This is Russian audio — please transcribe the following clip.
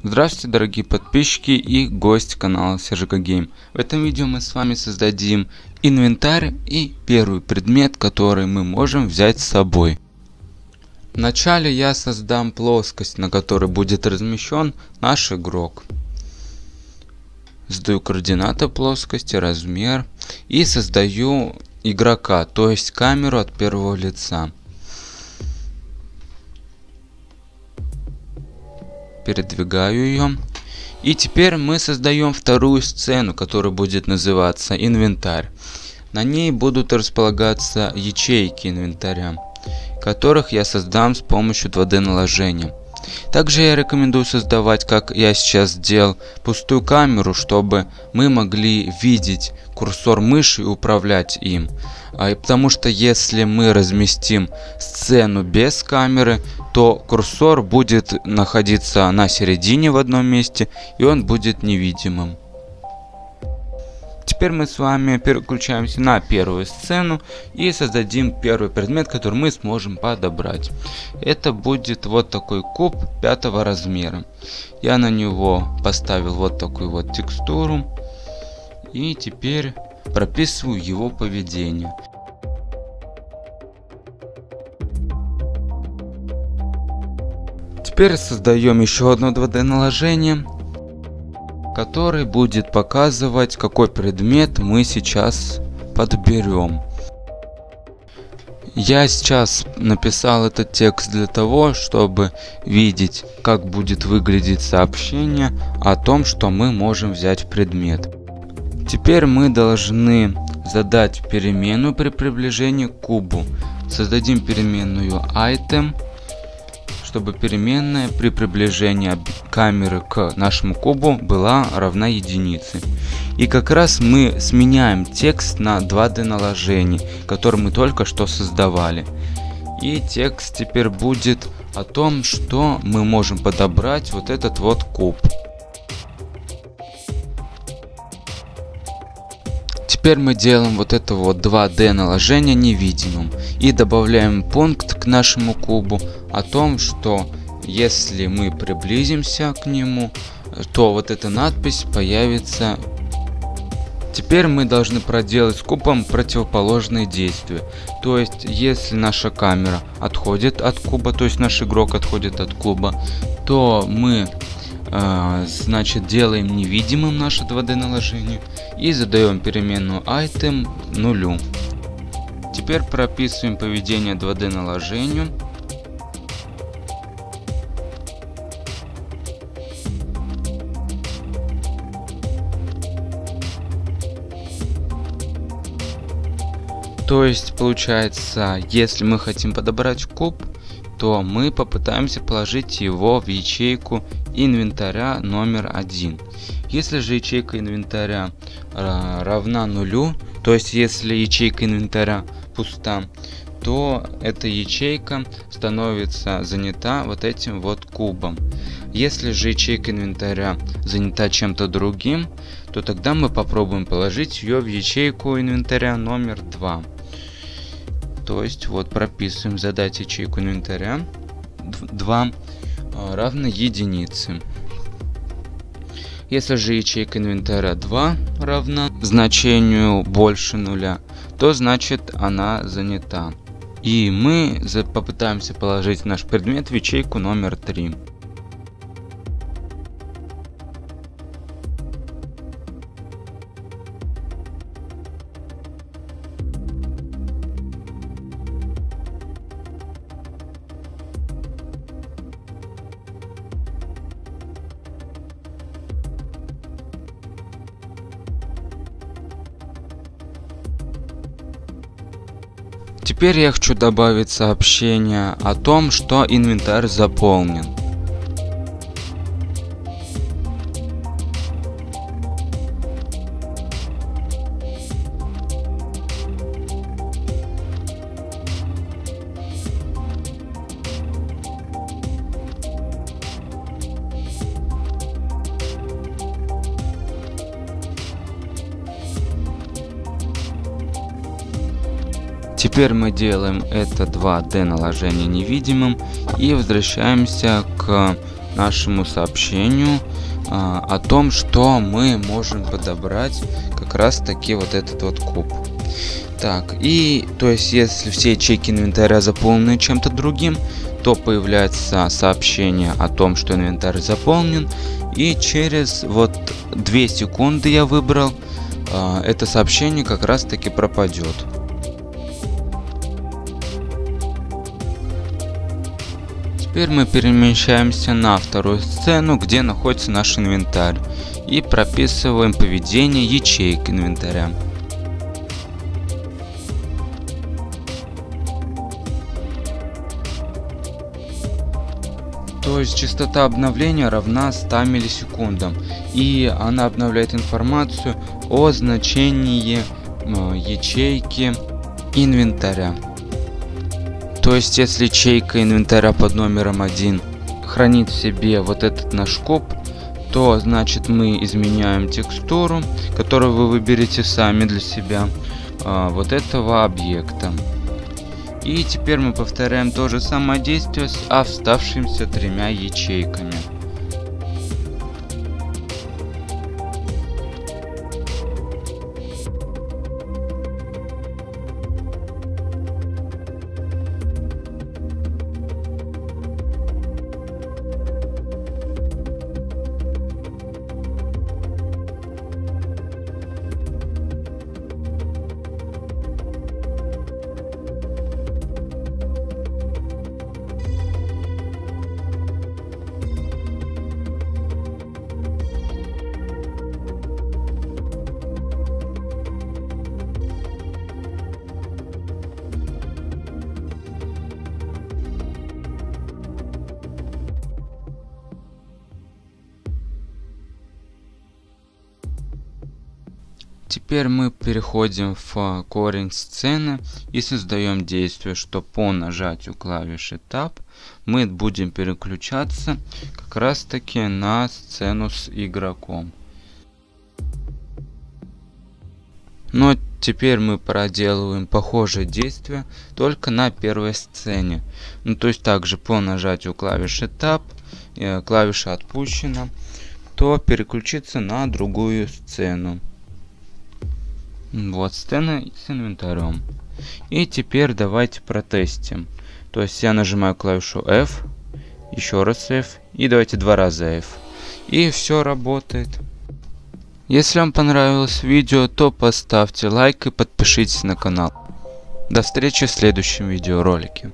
Здравствуйте, дорогие подписчики и гости канала Сержика Гейм. В этом видео мы с вами создадим инвентарь и первый предмет, который мы можем взять с собой. Вначале я создам плоскость, на которой будет размещен наш игрок. Задаю координаты плоскости, размер и создаю игрока, то есть камеру от первого лица. Передвигаю ее. И теперь мы создаем вторую сцену, которая будет называться инвентарь. На ней будут располагаться ячейки инвентаря, которых я создам с помощью 2D наложения. Также я рекомендую создавать, как я сейчас сделал, пустую камеру, чтобы мы могли видеть курсор мыши и управлять им. Потому что если мы разместим сцену без камеры, то курсор будет находиться на середине в одном месте, и он будет невидимым. Теперь мы с вами переключаемся на первую сцену и создадим первый предмет, который мы сможем подобрать. Это будет вот такой куб 5-го размера. Я на него поставил вот такую вот текстуру. И теперь прописываю его поведение. Теперь создаем еще одно 2D наложение, который будет показывать, какой предмет мы сейчас подберем. Я сейчас написал этот текст для того, чтобы видеть, как будет выглядеть сообщение о том, что мы можем взять предмет. Теперь мы должны задать переменную при приближении к кубу. Создадим переменную item, чтобы переменная при приближении камеры к нашему кубу была равна единице. И как раз мы сменяем текст на 2D наложение, который мы только что создавали. И текст теперь будет о том, что мы можем подобрать вот этот вот куб. Теперь мы делаем вот это вот 2D наложение невидимым и добавляем пункт к нашему кубу о том, что если мы приблизимся к нему, то вот эта надпись появится. Теперь мы должны проделать с кубом противоположные действия. То есть, если наша камера отходит от куба, то есть наш игрок отходит от куба, то мы значит делаем невидимым наше 2D наложение и задаем переменную item нулю. Теперь прописываем поведение 2D наложению. То есть получается, если мы хотим подобрать куб, то мы попытаемся положить его в ячейку инвентаря номер 1. Если же ячейка инвентаря равна нулю, то есть если ячейка инвентаря пуста, то эта ячейка становится занята вот этим вот кубом. Если же ячейка инвентаря занята чем-то другим, то тогда мы попробуем положить ее в ячейку инвентаря номер 2. То есть вот прописываем задать ячейку инвентаря 2 равно единице. Если же ячейка инвентаря 2 равна значению больше нуля, то значит она занята. И мы попытаемся положить наш предмет в ячейку номер 3. Теперь я хочу добавить сообщение о том, что инвентарь заполнен. Теперь мы делаем это 2D наложение невидимым и возвращаемся к нашему сообщению о том, что мы можем подобрать как раз таки вот этот вот куб. Так, и то есть если все ячейки инвентаря заполнены чем-то другим, то появляется сообщение о том, что инвентарь заполнен, и через вот 2 секунды я выбрал, это сообщение как раз таки пропадет. Теперь мы перемещаемся на вторую сцену, где находится наш инвентарь, и прописываем поведение ячеек инвентаря. То есть частота обновления равна 100 миллисекундам, и она обновляет информацию о значении ячейки инвентаря. То есть если ячейка инвентаря под номером 1 хранит в себе вот этот наш куб, то значит мы изменяем текстуру, которую вы выберете сами для себя, вот этого объекта. И теперь мы повторяем то же самое действие с оставшимися 3 ячейками. Теперь мы переходим в корень сцены и создаем действие, что по нажатию клавиши Tab мы будем переключаться как раз таки на сцену с игроком. Но теперь мы проделываем похожее действие только на первой сцене. Ну, то есть также по нажатию клавиши Tab, клавиша отпущена, то переключиться на другую сцену. Вот сцена с инвентарем. И теперь давайте протестим. То есть я нажимаю клавишу F, еще раз F, и давайте 2 раза F. И все работает. Если вам понравилось видео, то поставьте лайк и подпишитесь на канал. До встречи в следующем видеоролике.